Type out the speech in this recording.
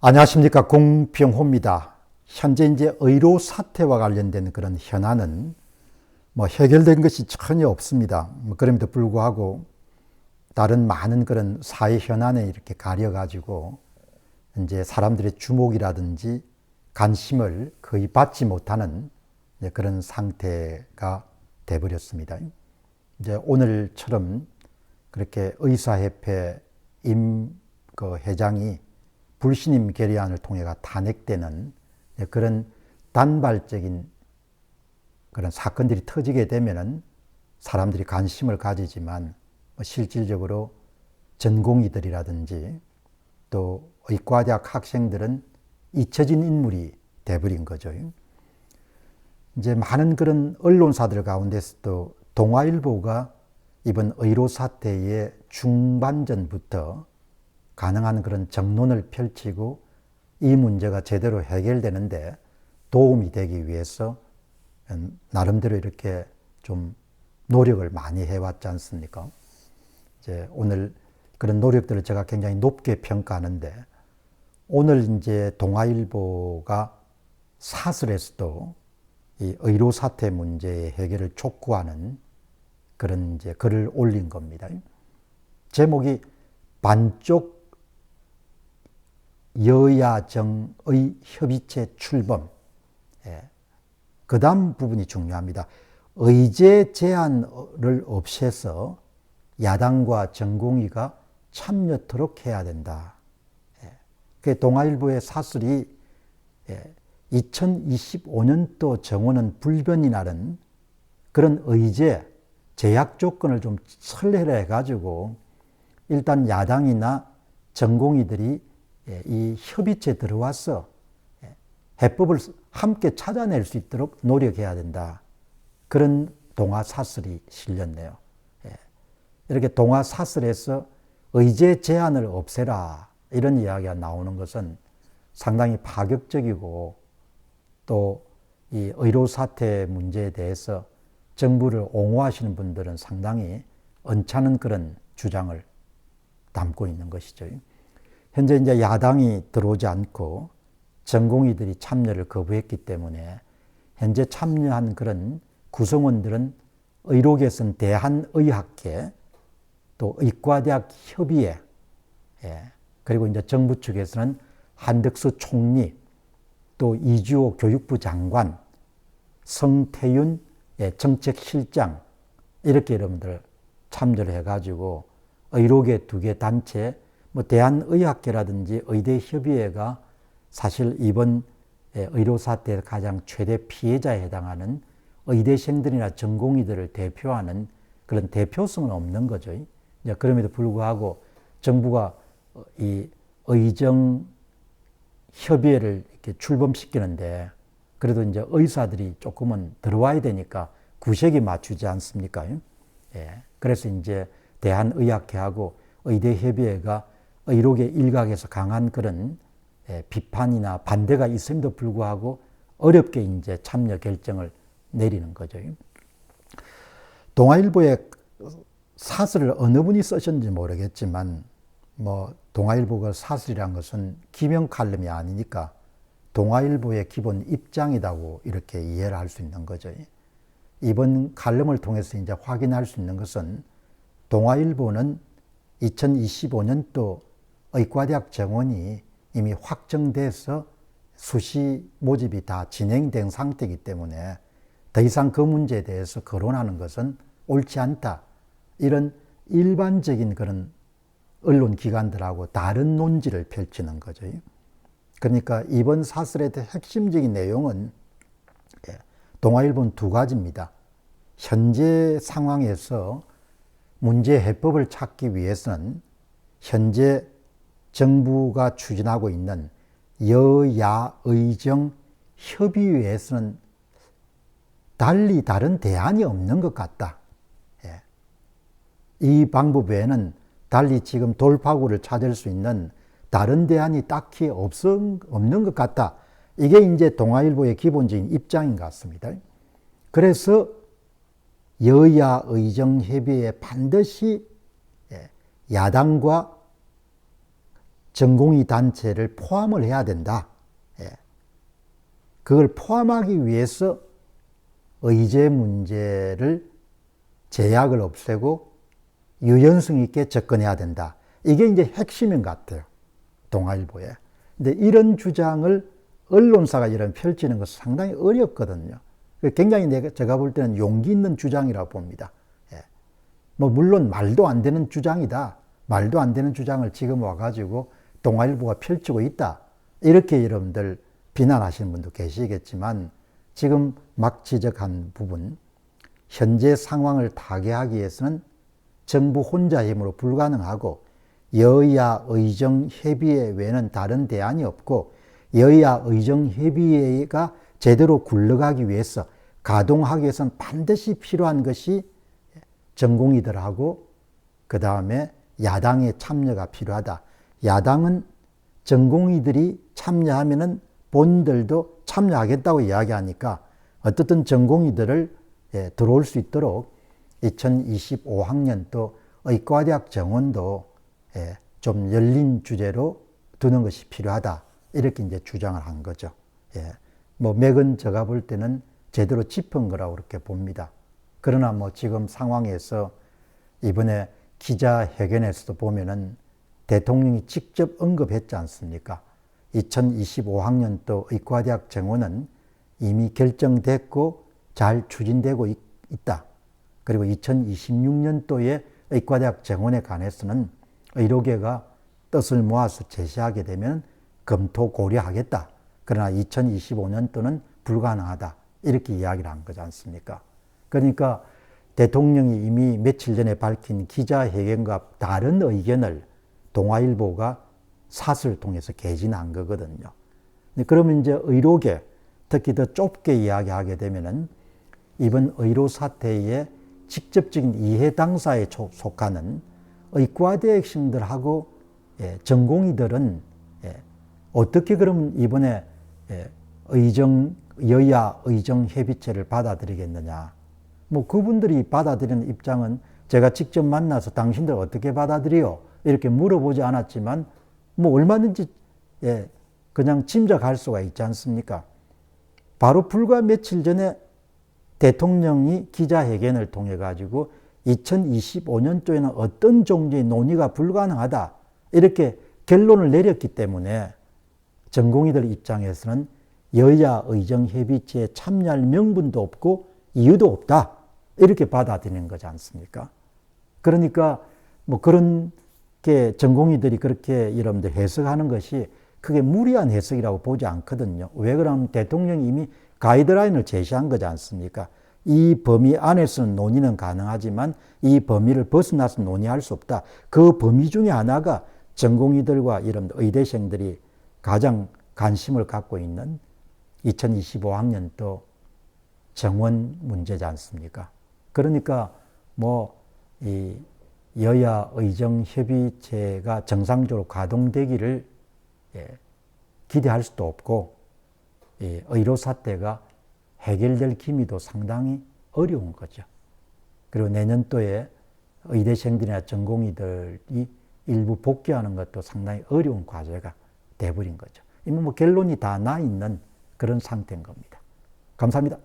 안녕하십니까, 공병호입니다. 현재 이제 의료 사태와 관련된 그런 현안은 해결된 것이 전혀 없습니다. 그럼에도 불구하고 다른 많은 그런 사회 현안에 이렇게 가려가지고 이제 사람들의 주목이라든지 관심을 거의 받지 못하는 그런 상태가 돼버렸습니다. 이제 오늘처럼 그렇게 의사협회 그 회장이 불신임 결의안을 통해가 탄핵되는 그런 단발적인 그런 사건들이 터지게 되면은 사람들이 관심을 가지지만 실질적으로 전공의들이라든지 또 의과대학 학생들은 잊혀진 인물이 돼버린 거죠. 이제 많은 그런 언론사들 가운데서도 동아일보가 이번 의료 사태의 중반전부터 가능한 그런 정론을 펼치고 이 문제가 제대로 해결되는데 도움이 되기 위해서 나름대로 이렇게 좀 노력을 많이 해왔지 않습니까? 이제 오늘 그런 노력들을 제가 굉장히 높게 평가하는데, 오늘 이제 동아일보가 사설에서도 이 의료 사태 문제의 해결을 촉구하는 그런 이제 글을 올린 겁니다. 제목이 반쪽 여야정의 협의체 출범. 그 다음 부분이 중요합니다. 의제 제한을 없애서 야당과 전공의가 참여토록 해야 된다. 그 동아일보의 사설이 2025년도 정원은 불변이라는 그런 의제, 제약 조건을 좀 설레해 가지고 일단 야당이나 전공의들이 이 협의체에 들어와서 해법을 함께 찾아낼 수 있도록 노력해야 된다. 그런 동아 사설이 실렸네요. 이렇게 동아 사설에서 의제 제한을 없애라 이런 이야기가 나오는 것은 상당히 파격적이고, 또 이 의료 사태 문제에 대해서 정부를 옹호하시는 분들은 상당히 언짢은 그런 주장을 담고 있는 것이죠. 현재 이제 야당이 들어오지 않고 전공의들이 참여를 거부했기 때문에 현재 참여한 그런 구성원들은 의료계에서는 대한의학회, 또 의과대학 협의회, 그리고 이제 정부 측에서는 한덕수 총리, 또 이주호 교육부 장관, 성태윤 정책실장, 이렇게 여러분들 참여를 해가지고 의료계 두 개 단체, 대한의학회라든지 의대협의회가 사실 이번 의료 사태의 가장 최대 피해자에 해당하는 의대생들이나 전공의들을 대표하는 그런 대표성은 없는 거죠. 그럼에도 불구하고 정부가 이 의정 협의회를 이렇게 출범시키는데, 그래도 이제 의사들이 조금은 들어와야 되니까 구색이 맞추지 않습니까? 그래서 이제 대한의학회하고 의대협의회가 의료계 일각에서 강한 그런 비판이나 반대가 있음에도 불구하고 어렵게 이제 참여 결정을 내리는 거죠. 동아일보의 사설을 어느 분이 쓰셨는지 모르겠지만, 동아일보가 사설이란 것은 기명 칼럼이 아니니까 동아일보의 기본 입장이라고 이렇게 이해를 할 수 있는 거죠. 이번 칼럼을 통해서 이제 확인할 수 있는 것은 동아일보는 2025년도 의과대학 정원이 이미 확정돼서 수시 모집이 다 진행된 상태이기 때문에 더 이상 그 문제에 대해서 거론하는 것은 옳지 않다. 이런 일반적인 그런 언론 기관들하고 다른 논지를 펼치는 거죠. 그러니까 이번 사설의 핵심적인 내용은 동아일보는 두 가지입니다. 현재 상황에서 문제 해법을 찾기 위해서는 현재 정부가 추진하고 있는 여야의정 협의회에서는 달리 다른 대안이 없는 것 같다. 이 방법 외에는 달리 지금 돌파구를 찾을 수 있는 다른 대안이 딱히 없는 것 같다. 이게 이제 동아일보의 기본적인 입장인 것 같습니다. 그래서 여야의정협의회에 반드시 야당과 전공의 단체를 포함을 해야 된다. 그걸 포함하기 위해서 의제 문제를 제약을 없애고 유연성 있게 접근해야 된다. 이게 이제 핵심인 것 같아요. 동아일보에. 근데 이런 주장을 언론사가 이런 펼치는 것은 상당히 어렵거든요. 굉장히 제가 볼 때는 용기 있는 주장이라고 봅니다. 뭐 물론 말도 안 되는 주장이다. 말도 안 되는 주장을 지금 와가지고 동아일보가 펼치고 있다. 이렇게 여러분들 비난하시는 분도 계시겠지만 지금 막 지적한 부분, 현재 상황을 타개하기 위해서는 정부 혼자 힘으로 불가능하고 여야 의정 협의회 외에는 다른 대안이 없고 여야 의정 협의회가 제대로 굴러가기 위해서 가동하기 위해서는 반드시 필요한 것이 전공의들하고 그 다음에 야당의 참여가 필요하다. 야당은 전공의들이 참여하면은 본인들도 참여하겠다고 이야기하니까 어떻든 전공의들을 들어올 수 있도록 2025학년도 의과대학 정원도 좀 열린 주제로 두는 것이 필요하다. 이렇게 이제 주장을 한 거죠. 뭐 맥은 제가 볼 때는 제대로 짚은 거라고 그렇게 봅니다. 그러나 뭐 지금 상황에서 이번에 기자회견에서도 보면은 대통령이 직접 언급했지 않습니까? 2025학년도 의과대학 정원은 이미 결정됐고 잘 추진되고 있다. 그리고 2026년도에 의과대학 정원에 관해서는 의료계가 뜻을 모아서 제시하게 되면 검토 고려하겠다. 그러나 2025년도는 불가능하다. 이렇게 이야기를 한 거지 않습니까? 그러니까 대통령이 이미 며칠 전에 밝힌 기자회견과 다른 의견을 동아일보가 사설을 통해서 개진한 거거든요. 그러면 이제 의료계, 특히 더 좁게 이야기하게 되면은 이번 의료 사태의 직접적인 이해 당사에 속하는 의과대 학생들하고 전공의들은 어떻게 그럼 이번에 여야 의정 협의체를 받아들이겠느냐. 뭐 그분들이 받아들이는 입장은 제가 직접 만나서 당신들 어떻게 받아들여? 이렇게 물어보지 않았지만 뭐 얼마든지 그냥 짐작할 수가 있지 않습니까? 바로 불과 며칠 전에 대통령이 기자회견을 통해 가지고 2025년도에는 어떤 종류의 논의가 불가능하다 이렇게 결론을 내렸기 때문에 전공의들 입장에서는 여야 의정협의체에 참여할 명분도 없고 이유도 없다 이렇게 받아들이는 거지 않습니까? 그러니까 뭐 그런 게 전공의들이 그렇게 여러분들 해석하는 것이 크게 무리한 해석이라고 보지 않거든요. 왜 그러면 대통령이 이미 가이드라인을 제시한 거지 않습니까? 이 범위 안에서는 논의는 가능하지만 이 범위를 벗어나서 논의할 수 없다. 그 범위 중에 하나가 전공의들과 이런 의대생들이 가장 관심을 갖고 있는 2025학년도 정원 문제지 않습니까? 그러니까 뭐 이 여야 의정협의체가 정상적으로 가동되기를 기대할 수도 없고 의료 사태가 해결될 기미도 상당히 어려운 거죠. 그리고 내년도에 의대생들이나 전공의들이 일부 복귀하는 것도 상당히 어려운 과제가 돼버린 거죠. 이미 뭐 결론이 다 나 있는 그런 상태인 겁니다. 감사합니다.